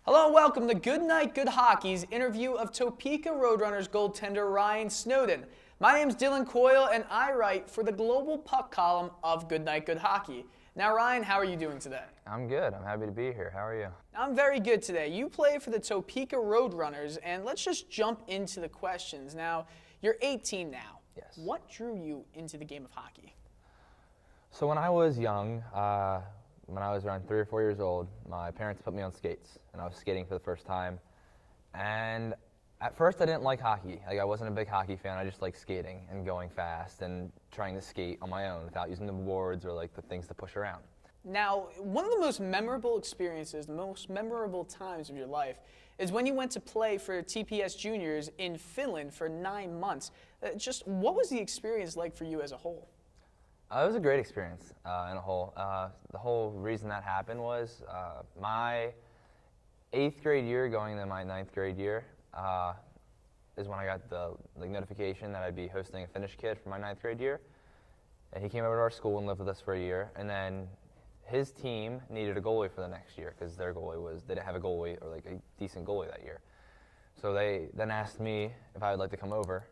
Hello and welcome to Good Night Good Hockey's interview of Topeka RoadRunners goaltender Ryan Snowden. My name's Dylan Coyle and I write for the Global Puck column of Good Night Good Hockey. Now Ryan, how are you doing today? I'm good. I'm happy to be here. How are you? I'm very good today. You play for the Topeka RoadRunners, and let's just jump into the questions. Now, you're 18 now. Yes. What drew you into the game of hockey? So when I was young, when I was around 3 or 4 years old, my parents put me on skates, and I was skating for the first time. And at first I didn't like hockey. I wasn't a big hockey fan. I just liked skating and going fast and trying to skate on my own without using the boards or the things to push around. Now, one of the most memorable experiences, the most memorable times of your life is when you went to play for TPS Juniors in Finland for 9 months. Just what was the experience like for you as a whole? It was a great experience in a whole. The whole reason that happened was my 8th grade year going into my 9th grade year is when I got the notification that I'd be hosting a Finnish kid for my 9th grade year. And he came over to our school and lived with us for a year. And then his team needed a goalie for the next year because their goalie they didn't have a goalie or a decent goalie that year. So they then asked me if I would like to come over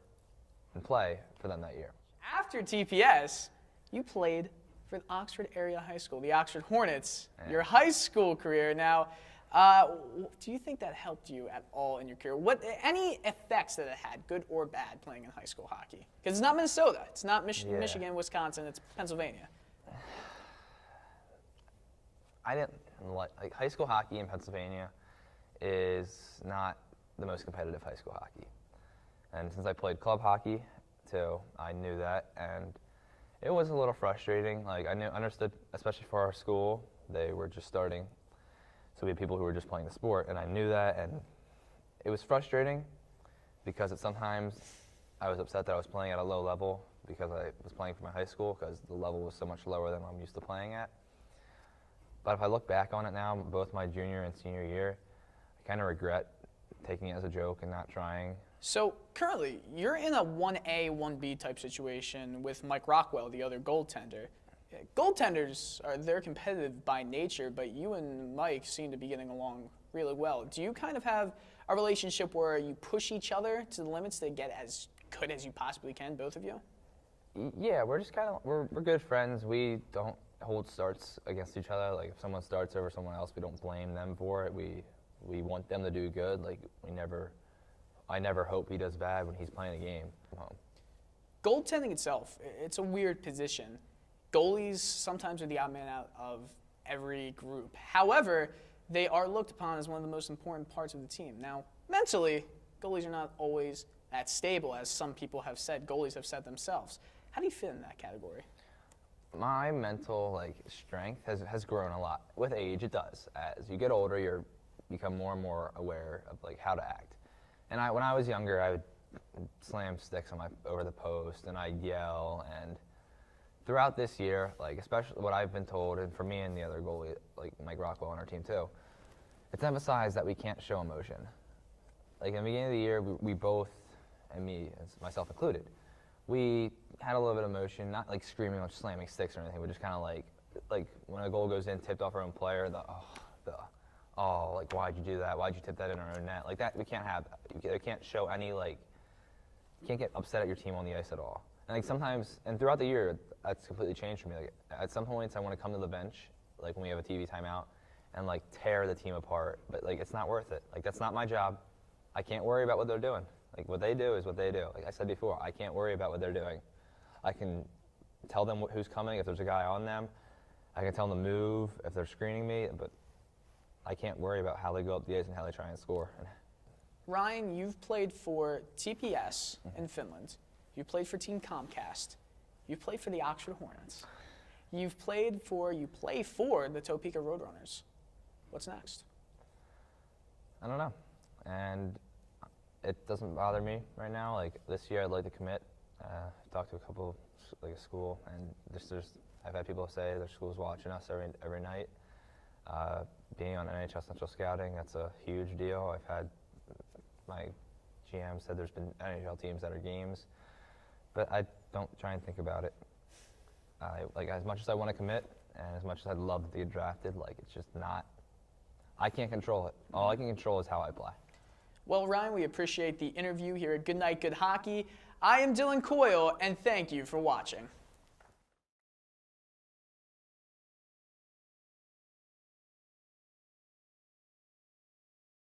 and play for them that year. After TPS, you played for the Oxford area high school, the Oxford Hornets, your high school career. Now, do you think that helped you at all in your career? Any effects that it had, good or bad, playing in high school hockey? Because it's not Minnesota, it's not Michigan, Wisconsin, it's Pennsylvania. I didn't like high school hockey in Pennsylvania is not the most competitive high school hockey. And since I played club hockey too, I knew that, and it was a little frustrating. I understood, especially for our school, they were just starting. So we had people who were just playing the sport, and I knew that, and it was frustrating because sometimes I was upset that I was playing at a low level because I was playing for my high school because the level was so much lower than I'm used to playing at. But if I look back on it now, both my junior and senior year, I kind of regret taking it as a joke and not trying. So currently, you're in a 1A, 1B type situation with Mike Rockwell, the other goaltender. Goaltenders, they're competitive by nature, but you and Mike seem to be getting along really well. Do you kind of have a relationship where you push each other to the limits to get as good as you possibly can, both of you? Yeah, we're just we're good friends. We don't hold starts against each other. If someone starts over someone else, we don't blame them for it. We want them to do good. I never hope he does bad when he's playing a game. Goaltending itself, it's a weird position. Goalies sometimes are the odd man out of every group. However, they are looked upon as one of the most important parts of the team. Now, mentally, goalies are not always that stable, as some people have said, goalies have said themselves. How do you fit in that category? My mental strength has grown a lot. With age, it does. As you get older, you become more and more aware of how to act. And when I was younger, I would slam sticks over the post, and I'd yell. And throughout this year, especially what I've been told, and for me and the other goalie, Mike Rockwell on our team too, it's emphasized that we can't show emotion. In the beginning of the year, we both, and me, myself included, we had a little bit of emotion, not screaming or slamming sticks or anything, but just kind of when a goal goes in, tipped off our own player, why'd you do that? Why'd you tip that in our own net? That, we can't have that. You can't show any, you can't get upset at your team on the ice at all. And sometimes, and throughout the year, that's completely changed for me. At some points, I want to come to the bench, when we have a TV timeout, and tear the team apart. But it's not worth it. That's not my job. I can't worry about what they're doing. What they do is what they do. Like I said before, I can't worry about what they're doing. I can tell them who's coming if there's a guy on them. I can tell them to move if they're screening me, but I can't worry about how they go up the ice and how they try and score. Ryan, you've played for TPS in Finland. You played for Team Comcast. You played for the Oxford Hornets. You play for the Topeka RoadRunners. What's next? I don't know. And it doesn't bother me right now. This year, I'd like to commit. Talked to a couple, a school, and I've had people say their school's watching us every night. Being on NHL Central Scouting, that's a huge deal. I've had my GM said there's been NHL teams at our games, but I don't try and think about it. As much as I want to commit, and as much as I'd love to get drafted, it's just not I can't control it. All I can control is how I play. Well, Ryan, we appreciate the interview here at Good Night Good Hockey. I am Dylan Coyle, and thank you for watching.